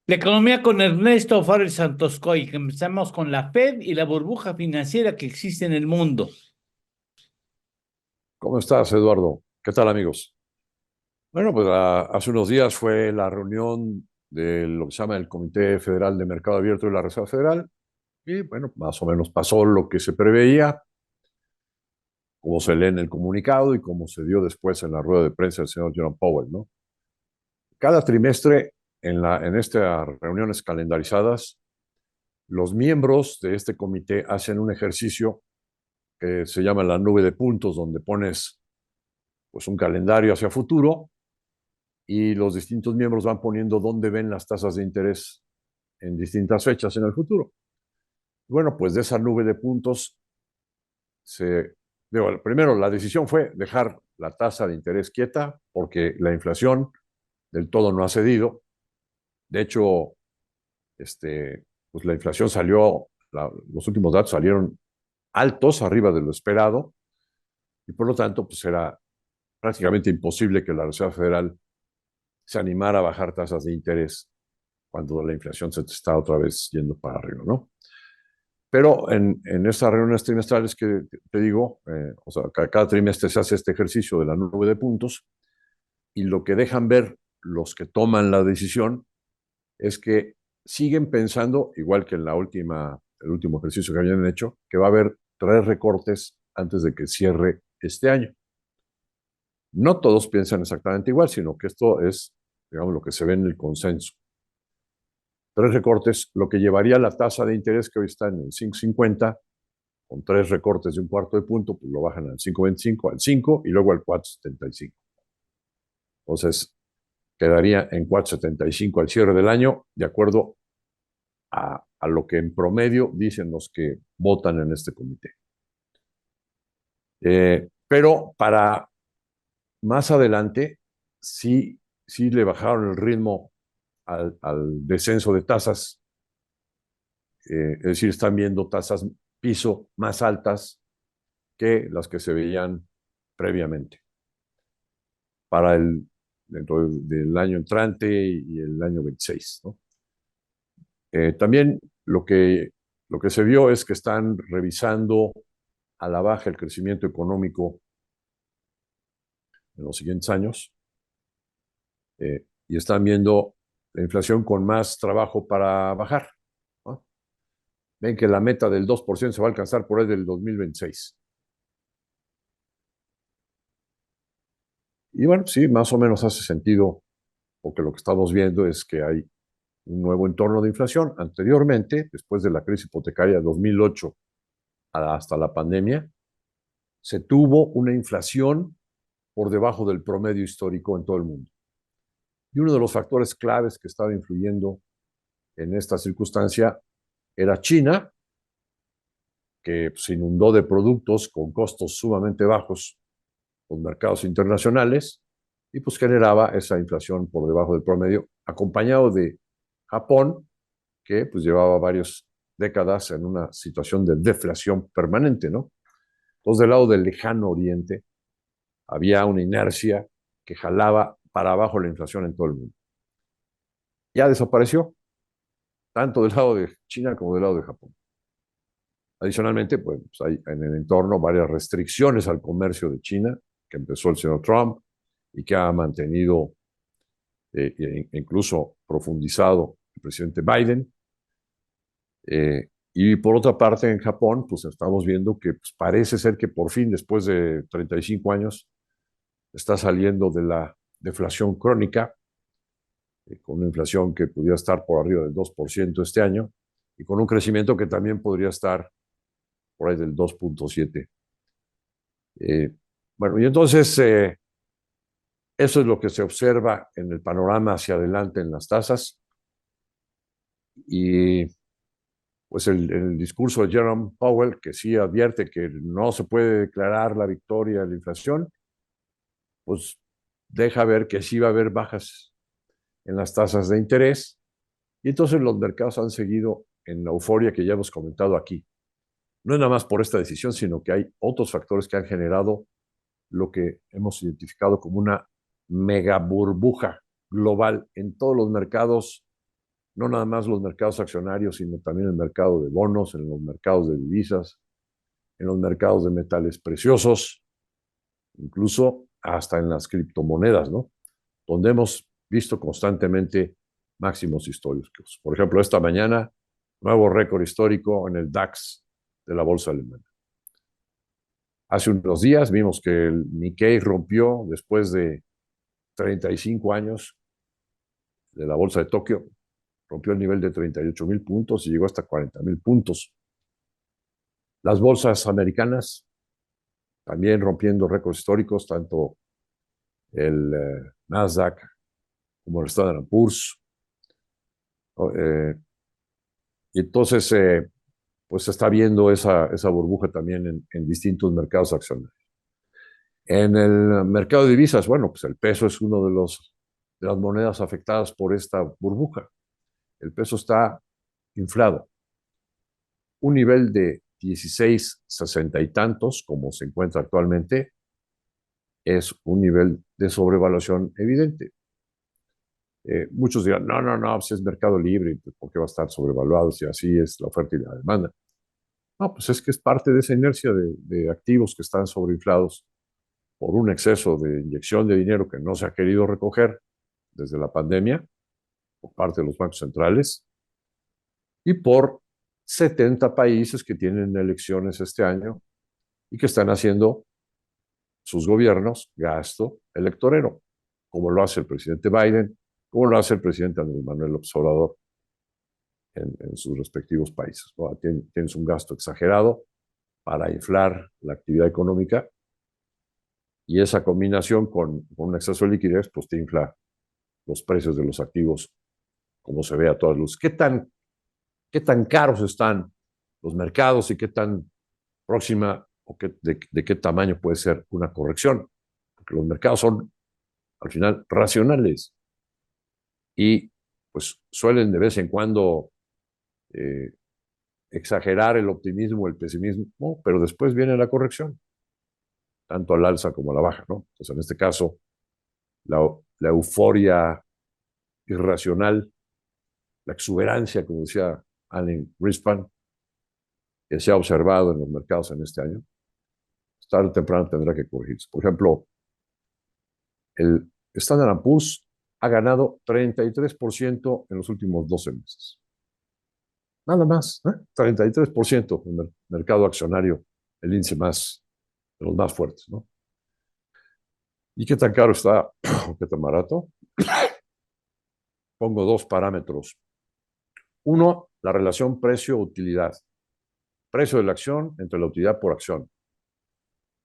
La economía con Ernesto Fares Santoscoy, que empezamos con la Fed y la burbuja financiera que existe en el mundo. ¿Cómo estás, Eduardo? ¿Qué tal, amigos? Bueno, pues hace unos días fue la reunión de lo que se llama el Comité Federal de Mercado Abierto de la Reserva Federal y, bueno, más o menos pasó lo que se preveía, como se lee en el comunicado y como se dio después en la rueda de prensa del señor Jerome Powell, ¿no? Cada trimestre en estas reuniones calendarizadas, los miembros de este comité hacen un ejercicio que se llama la nube de puntos, donde pones pues, un calendario hacia futuro y los distintos miembros van poniendo dónde ven las tasas de interés en distintas fechas en el futuro. Bueno, pues de esa nube de puntos, primero la decisión fue dejar la tasa de interés quieta porque la inflación del todo no ha cedido. De hecho, pues la inflación los últimos datos salieron altos, arriba de lo esperado, y por lo tanto, pues era prácticamente imposible que la Reserva Federal se animara a bajar tasas de interés cuando la inflación se está otra vez yendo para arriba, ¿no? Pero en estas reuniones trimestrales que te digo, o sea, cada trimestre se hace este ejercicio de la nube de puntos y lo que dejan ver los que toman la decisión es que siguen pensando, igual que en el último ejercicio que habían hecho, que va a haber 3 recortes antes de que cierre este año. No todos piensan exactamente igual, sino que esto es, digamos, lo que se ve en el consenso. 3 recortes, lo que llevaría la tasa de interés que hoy está en el 5,50, con 3 recortes de un cuarto de punto, pues lo bajan al 5,25, al 5 y luego al 4,75. Entonces, quedaría en 4,75 al cierre del año, de acuerdo a lo que en promedio dicen los que votan en este comité. Pero para más adelante, sí le bajaron el ritmo al descenso de tasas, es decir, están viendo tasas piso más altas que las que se veían previamente para dentro del año entrante y el año 26, ¿no? También lo que se vio es que están revisando a la baja el crecimiento económico en los siguientes años y están viendo la inflación con más trabajo para bajar, ¿no? Ven que la meta del 2% se va a alcanzar por ahí del 2026. Y bueno, sí, más o menos hace sentido, porque lo que estamos viendo es que hay un nuevo entorno de inflación. Anteriormente, después de la crisis hipotecaria de 2008 hasta la pandemia, se tuvo una inflación por debajo del promedio histórico en todo el mundo. Y uno de los factores claves que estaba influyendo en esta circunstancia era China, que se inundó de productos con costos sumamente bajos los mercados internacionales y pues generaba esa inflación por debajo del promedio, acompañado de Japón, que pues llevaba varias décadas en una situación de deflación permanente, ¿no? Entonces, del lado del lejano oriente había una inercia que jalaba para abajo la inflación en todo el mundo. Ya desapareció, tanto del lado de China como del lado de Japón. Adicionalmente, pues hay en el entorno varias restricciones al comercio de China, que empezó el señor Trump y que ha mantenido incluso profundizado el presidente Biden. Y por otra parte, en Japón, pues estamos viendo que pues, parece ser que por fin, después de 35 años, está saliendo de la deflación crónica, con una inflación que pudiera estar por arriba del 2% este año y con un crecimiento que también podría estar por ahí del 2,7%. Bueno, y entonces eso es lo que se observa en el panorama hacia adelante en las tasas. Y pues el discurso de Jerome Powell, que sí advierte que no se puede declarar la victoria de la inflación, pues deja ver que sí va a haber bajas en las tasas de interés. Y entonces los mercados han seguido en la euforia que ya hemos comentado aquí. No es nada más por esta decisión, sino que hay otros factores que han generado lo que hemos identificado como una mega burbuja global en todos los mercados no nada más los mercados accionarios, sino también el mercado de bonos, en los mercados de divisas, en los mercados de metales preciosos, incluso hasta en las criptomonedas, ¿no? Donde hemos visto constantemente máximos históricos. Por ejemplo, esta mañana, nuevo récord histórico en el DAX de la bolsa alemana. Hace unos días vimos que el Nikkei rompió, después de 35 años de la bolsa de Tokio, rompió el nivel de 38,000 puntos y llegó hasta 40,000 puntos. Las bolsas americanas también rompiendo récords históricos, tanto el Nasdaq como el Standard Poor's. Y entonces, pues se está viendo esa burbuja también en distintos mercados accionarios. En el mercado de divisas, bueno, pues el peso es uno de las monedas afectadas por esta burbuja. El peso está inflado. Un nivel de 16,60 y tantos, como se encuentra actualmente, es un nivel de sobrevaluación evidente. Muchos dirán, no, no, no, si es mercado libre, ¿por qué va a estar sobrevaluado si así es la oferta y la demanda? No, pues es que es parte de esa inercia de activos que están sobreinflados por un exceso de inyección de dinero que no se ha querido recoger desde la pandemia por parte de los bancos centrales y por 70 países que tienen elecciones este año y que están haciendo sus gobiernos gasto electorero, como lo hace el presidente Biden, como lo hace el presidente Andrés Manuel López Obrador en sus respectivos países, ¿no? Tienes un gasto exagerado para inflar la actividad económica y esa combinación con un exceso de liquidez, pues te infla los precios de los activos, como se ve a todas luces. ¿Qué tan caros están los mercados y qué tan próxima o de qué tamaño puede ser una corrección? Porque los mercados son, al final, racionales y pues suelen de vez en cuando eh, exagerar el optimismo, el pesimismo, ¿no? Pero después viene la corrección, tanto al alza como a la baja, ¿no? Entonces, en este caso, la euforia irracional, la exuberancia, como decía Alan Greenspan, que se ha observado en los mercados en este año, tarde o temprano tendrá que corregirse. Por ejemplo, el Standard Poor's ha ganado 33% en los últimos 12 meses. Nada más, ¿eh? 33% en el mercado accionario, el índice de los más fuertes, ¿no? ¿Y qué tan caro está o qué tan barato? Pongo dos parámetros. Uno, la relación precio-utilidad. Precio de la acción entre la utilidad por acción.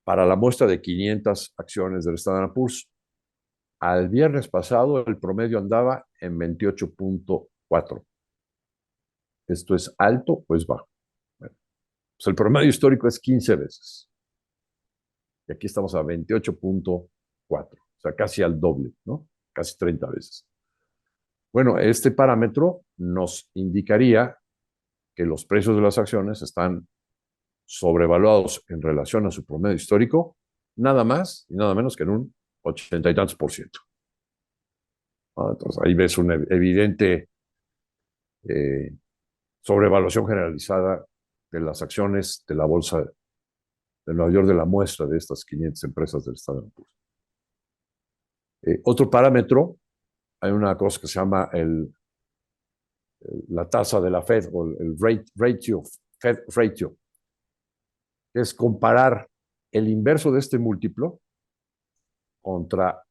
Para la muestra de 500 acciones del Standard Poor's, al viernes pasado el promedio andaba en 28,4. ¿Esto es alto o es bajo? Bueno, pues el promedio histórico es 15 veces. Y aquí estamos a 28,4. O sea, casi al doble, ¿no? Casi 30 veces. Bueno, este parámetro nos indicaría que los precios de las acciones están sobrevaluados en relación a su promedio histórico, nada más y nada menos que en un 80 y tantos por ciento. Entonces ahí ves una evidente eh, sobrevaluación generalizada de las acciones de la bolsa de Nueva York, de la muestra de estas 500 empresas del Standard Poor's. Otro parámetro, hay una cosa que se llama la tasa de la Fed o el ratio, Fed ratio, que es comparar el inverso de este múltiplo contra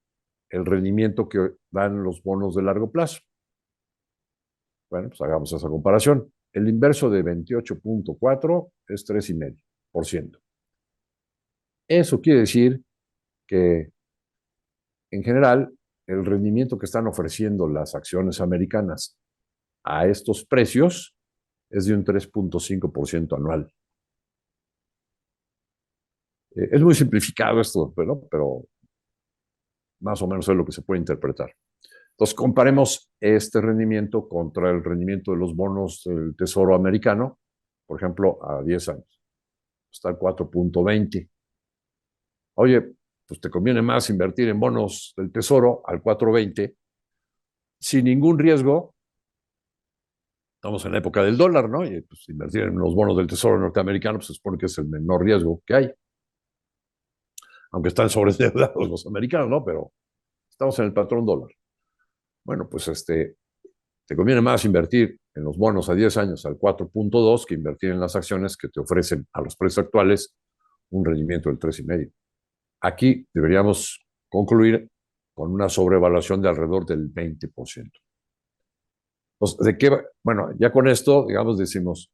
el rendimiento que dan los bonos de largo plazo. Bueno, pues hagamos esa comparación. El inverso de 28,4 es 3,5%. Eso quiere decir que, en general, el rendimiento que están ofreciendo las acciones americanas a estos precios es de un 3,5% anual. Es muy simplificado esto, pero más o menos es lo que se puede interpretar. Entonces, comparemos este rendimiento contra el rendimiento de los bonos del Tesoro americano, por ejemplo, a 10 años. Está el 4,20. Oye, pues te conviene más invertir en bonos del Tesoro al 4,20 sin ningún riesgo estamos en la época del dólar, ¿no? Y pues, invertir en los bonos del Tesoro norteamericano pues, se supone que es el menor riesgo que hay. Aunque están sobreendeudados los americanos, ¿no? Pero estamos en el patrón dólar. Bueno, pues te conviene más invertir en los bonos a 10 años al 4.2 que invertir en las acciones que te ofrecen a los precios actuales un rendimiento del 3,5. Aquí deberíamos concluir con una sobrevaluación de alrededor del 20%. Pues, ¿de qué? Bueno, ya con esto, digamos, decimos,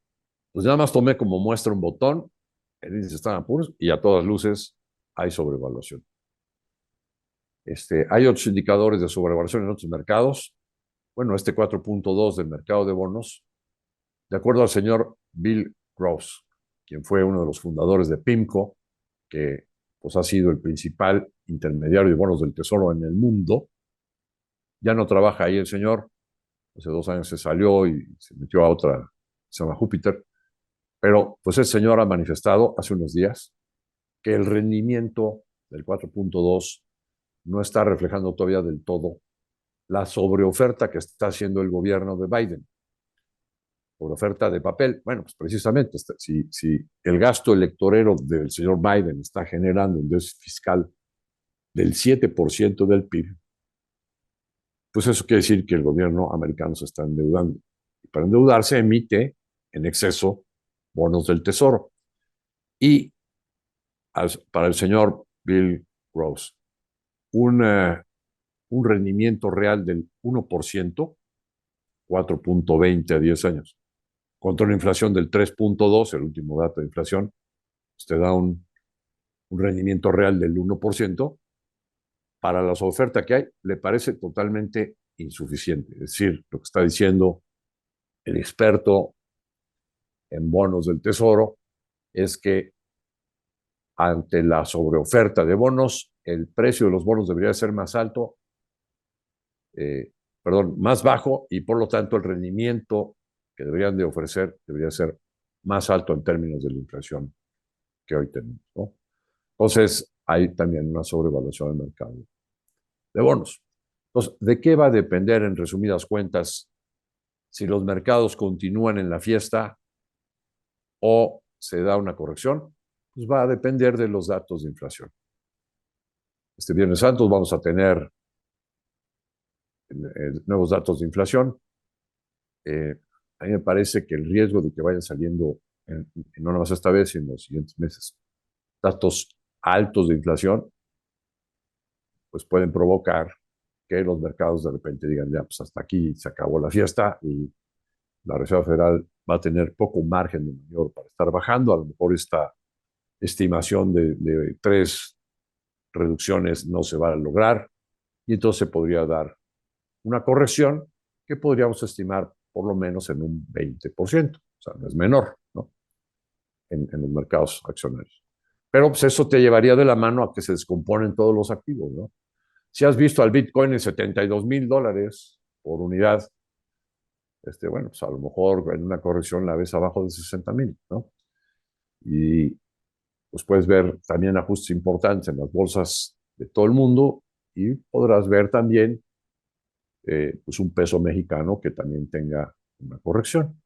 pues nada más tomé como muestra un botón, el índice está en apuros y a todas luces hay sobrevaluación. Hay otros indicadores de sobrevaluación en otros mercados. Bueno, 4.2 del mercado de bonos, de acuerdo al señor Bill Gross, quien fue uno de los fundadores de PIMCO, que pues, ha sido el principal intermediario de bonos del Tesoro en el mundo. Ya no trabaja ahí el señor. Hace 2 años se salió y se metió a otra, se llama Júpiter. Pero pues el señor ha manifestado hace unos días que el rendimiento del 4.2 no está reflejando todavía del todo la sobreoferta que está haciendo el gobierno de Biden. Sobreoferta de papel. Bueno, pues precisamente, si el gasto electorero del señor Biden está generando un déficit fiscal del 7% del PIB, pues eso quiere decir que el gobierno americano se está endeudando. Y para endeudarse emite en exceso bonos del tesoro. Y para el señor Bill Gross, un rendimiento real del 1%, 4.20 a 10 años, contra una inflación del 3.2, el último dato de inflación, te da un rendimiento real del 1%, para las ofertas que hay, le parece totalmente insuficiente. Es decir, lo que está diciendo el experto en bonos del Tesoro es que ante la sobreoferta de bonos, el precio de los bonos debería ser más alto, más bajo, y por lo tanto el rendimiento que deberían de ofrecer debería ser más alto en términos de la inflación que hoy tenemos, ¿no? Entonces, hay también una sobrevaluación del mercado de bonos. Entonces, ¿de qué va a depender, en resumidas cuentas, si los mercados continúan en la fiesta o se da una corrección? Pues va a depender de los datos de inflación. Este Viernes Santo vamos a tener nuevos datos de inflación. A mí me parece que el riesgo de que vayan saliendo, no nada más esta vez, sino en los siguientes meses, datos altos de inflación, pues pueden provocar que los mercados de repente digan, ya, pues hasta aquí se acabó la fiesta y la Reserva Federal va a tener poco margen de maniobra para estar bajando. A lo mejor esta estimación de 3 reducciones no se va a lograr y entonces se podría dar una corrección que podríamos estimar por lo menos en un 20%. O sea, no es menor, ¿no? En los mercados accionarios. Pero pues eso te llevaría de la mano a que se descomponen todos los activos, ¿no? Si has visto al Bitcoin en $72,000 por unidad, bueno, pues a lo mejor en una corrección la ves abajo de 60,000, ¿no? Y pues puedes ver también ajustes importantes en las bolsas de todo el mundo y podrás ver también pues un peso mexicano que también tenga una corrección.